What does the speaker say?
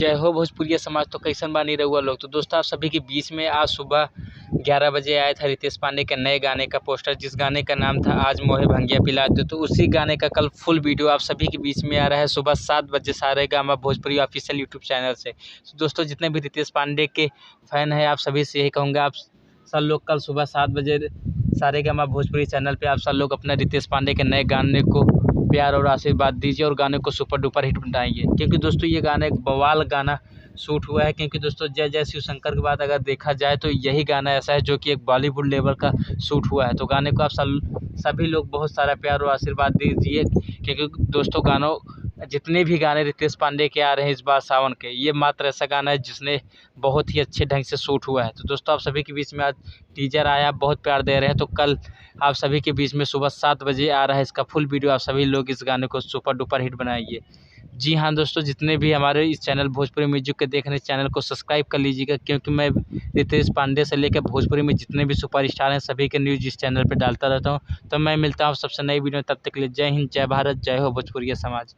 जय हो भोजपुरिया समाज। तो कैसन बानी रहुआ लोग। तो दोस्तों आप सभी के बीच में आज सुबह 11 बजे आया था रितेश पांडे के नए गाने का पोस्टर, जिस गाने का नाम था आज मोहे भंगिया पिला दो। तो उसी गाने का कल फुल वीडियो आप सभी के बीच में आ रहा है सुबह 7 बजे Saregama Bhojpuri official YouTube channel से। तो दोस्तों जितने भी रितेश पांडे के फैन हैं आप सभी से यही कहूँगा, आप सब लोग कल सुबह 7 बजे सारेगामा भोजपुरी चैनल पे आप सब लोग अपने रितेश पांडे के नए गाने को प्यार और आशीर्वाद दीजिए और गाने को सुपर डुपर हिट बनाइए। क्योंकि दोस्तों ये गाना एक बवाल गाना शूट हुआ है। क्योंकि दोस्तों जय जय शिव शंकर के बाद अगर देखा जाए तो यही गाना ऐसा है जो कि एक बॉलीवुड लेवल का शूट हुआ है। तो गाने को आप सभी लोग बहुत सारा प्यार और आशीर्वाद दीजिए। क्योंकि दोस्तों गानों जितने भी गाने रितेश पांडे के आ रहे हैं इस बार सावन के, ये मात्र ऐसा गाना है जिसने बहुत ही अच्छे ढंग से शूट हुआ है। तो दोस्तों आप सभी के बीच में आज टीजर आया, बहुत प्यार दे रहे हैं। तो कल आप सभी के बीच में सुबह 7 बजे आ रहा है इसका फुल वीडियो। आप सभी लोग इस गाने को सुपर डुपर हिट बनाइए। जी हाँ दोस्तों, जितने भी हमारे इस चैनल भोजपुरी म्यूजिक के देख रहे हैं चैनल को सब्सक्राइब कर लीजिएगा। क्योंकि मैं रितेश पांडे से लेकर भोजपुरी में जितने भी सुपरस्टार हैं सभी के न्यूज़ इस चैनल पर डालता रहता हूँ। तो मैं मिलता हूँ सबसे नई वीडियो, तब तक के लिए जय हिंद, जय भारत, जय हो भोजपुरिया समाज।